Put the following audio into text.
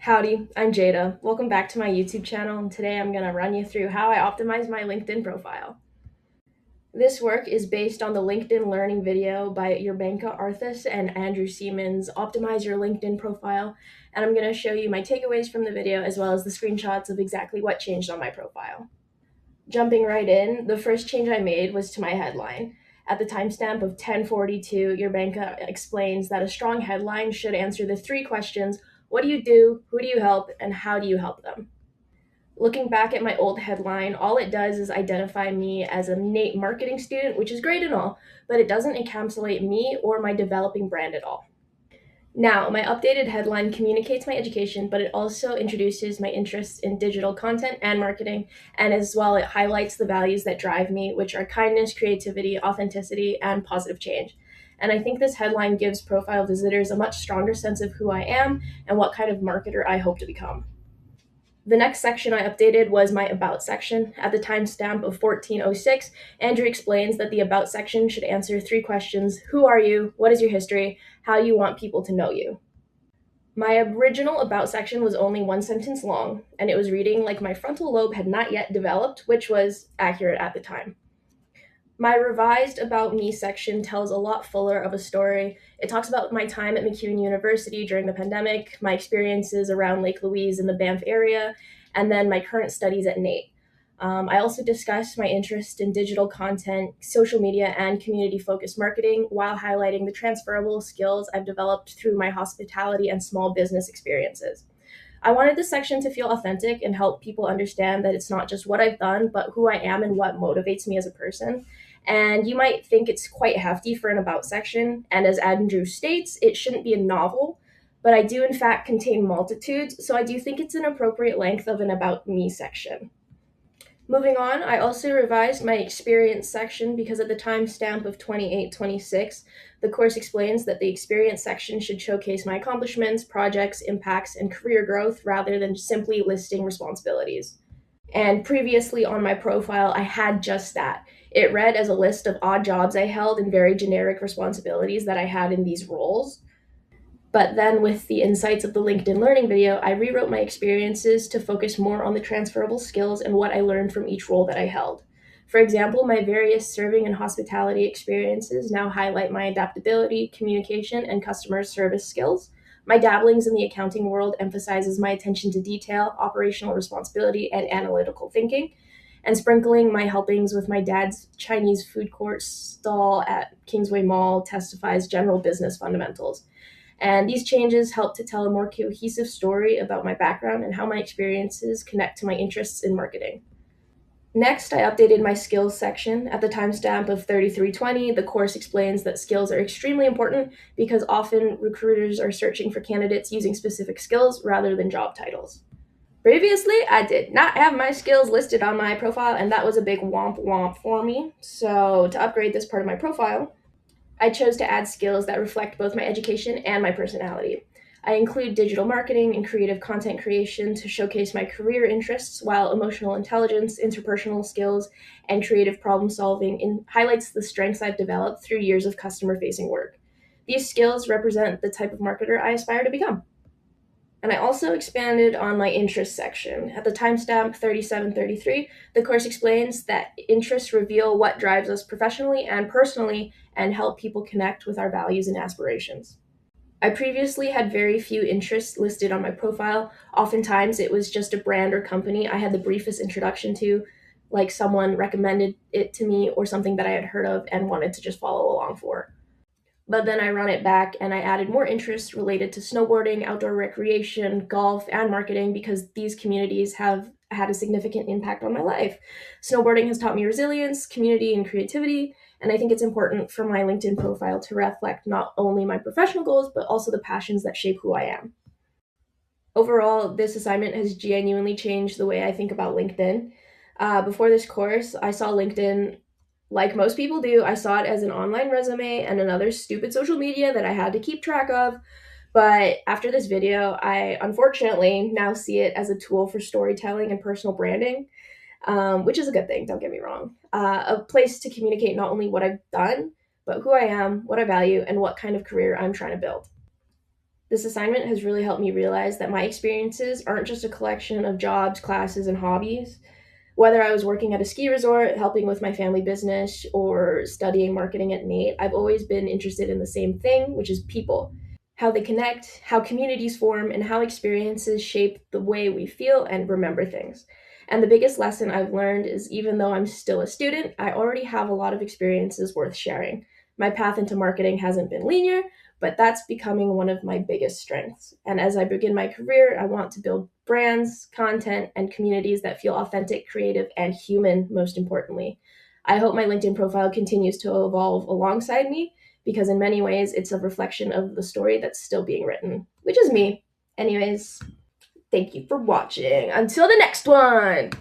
Howdy, I'm Jada. Welcome back to my YouTube channel, and today I'm going to run you through how I optimize my LinkedIn profile. This work is based on the LinkedIn Learning video by Yerbanka Arthas and Andrew Siemens, Optimize Your LinkedIn Profile, and I'm going to show you my takeaways from the video as well as the screenshots of exactly what changed on my profile. Jumping right in, the first change I made was to my headline. At the timestamp of 10:42, Yerbanka explains that a strong headline should answer the three questions: what do you do, who do you help, and how do you help them? Looking back at my old headline, all it does is identify me as a NATE marketing student, which is great and all, but it doesn't encapsulate me or my developing brand at all. Now, my updated headline communicates my education, but it also introduces my interests in digital content and marketing, and as well, it highlights the values that drive me, which are kindness, creativity, authenticity, and positive change. And I think this headline gives profile visitors a much stronger sense of who I am and what kind of marketer I hope to become. The next section I updated was my About section. At the timestamp of 14:06, Andrew explains that the About section should answer three questions: who are you, what is your history, how do you want people to know you? My original About section was only one sentence long, and it was reading like my frontal lobe had not yet developed, which was accurate at the time. My revised About Me section tells a lot fuller of a story. It talks about my time at McEwen University during the pandemic, my experiences around Lake Louise in the Banff area, and then my current studies at NATE. I also discuss my interest in digital content, social media, and community focused marketing while highlighting the transferable skills I've developed through my hospitality and small business experiences. I wanted this section to feel authentic and help people understand that it's not just what I've done, but who I am and what motivates me as a person. And you might think it's quite hefty for an About section, and as Andrew states, it shouldn't be a novel, but I do in fact contain multitudes, so I do think it's an appropriate length of an About Me section. Moving on, I also revised my experience section because at the timestamp of 28:26, the course explains that the experience section should showcase my accomplishments, projects, impacts, and career growth rather than simply listing responsibilities. And previously on my profile, I had just that. It read as a list of odd jobs I held and very generic responsibilities that I had in these roles. But then, with the insights of the LinkedIn Learning video, I rewrote my experiences to focus more on the transferable skills and what I learned from each role that I held. For example, my various serving and hospitality experiences now highlight my adaptability, communication, and customer service skills. My dabblings in the accounting world emphasizes my attention to detail, operational responsibility, and analytical thinking. And sprinkling my helpings with my dad's Chinese food court stall at Kingsway Mall testifies general business fundamentals. And these changes help to tell a more cohesive story about my background and how my experiences connect to my interests in marketing. Next, I updated my skills section. At the timestamp of 33:20, the course explains that skills are extremely important because often recruiters are searching for candidates using specific skills rather than job titles. Previously, I did not have my skills listed on my profile, and that was a big womp womp for me. So, to upgrade this part of my profile, I chose to add skills that reflect both my education and my personality. I include digital marketing and creative content creation to showcase my career interests, while emotional intelligence, interpersonal skills, and creative problem solving highlights the strengths I've developed through years of customer facing work. These skills represent the type of marketer I aspire to become. And I also expanded on my interest section. At the timestamp 37:33, the course explains that interests reveal what drives us professionally and personally and help people connect with our values and aspirations. I previously had very few interests listed on my profile. Oftentimes, it was just a brand or company I had the briefest introduction to, like someone recommended it to me or something that I had heard of and wanted to just follow along for. But then I run it back and I added more interests related to snowboarding, outdoor recreation, golf, and marketing because these communities have had a significant impact on my life. Snowboarding has taught me resilience, community, and creativity, and I think it's important for my LinkedIn profile to reflect not only my professional goals, but also the passions that shape who I am. Overall, this assignment has genuinely changed the way I think about LinkedIn. Before this course, I saw LinkedIn like most people do. I saw it as an online resume and another stupid social media that I had to keep track of. But after this video, I unfortunately now see it as a tool for storytelling and personal branding, which is a good thing, don't get me wrong. A place to communicate not only what I've done, but who I am, what I value, and what kind of career I'm trying to build. This assignment has really helped me realize that my experiences aren't just a collection of jobs, classes, and hobbies. Whether I was working at a ski resort, helping with my family business, or studying marketing at NATE, I've always been interested in the same thing, which is people, how they connect, how communities form, and how experiences shape the way we feel and remember things. And the biggest lesson I've learned is even though I'm still a student, I already have a lot of experiences worth sharing. My path into marketing hasn't been linear, but that's becoming one of my biggest strengths. And as I begin my career, I want to build brands, content, and communities that feel authentic, creative, and human, most importantly. I hope my LinkedIn profile continues to evolve alongside me because, in many ways, it's a reflection of the story that's still being written, which is me. Anyways, thank you for watching. Until the next one!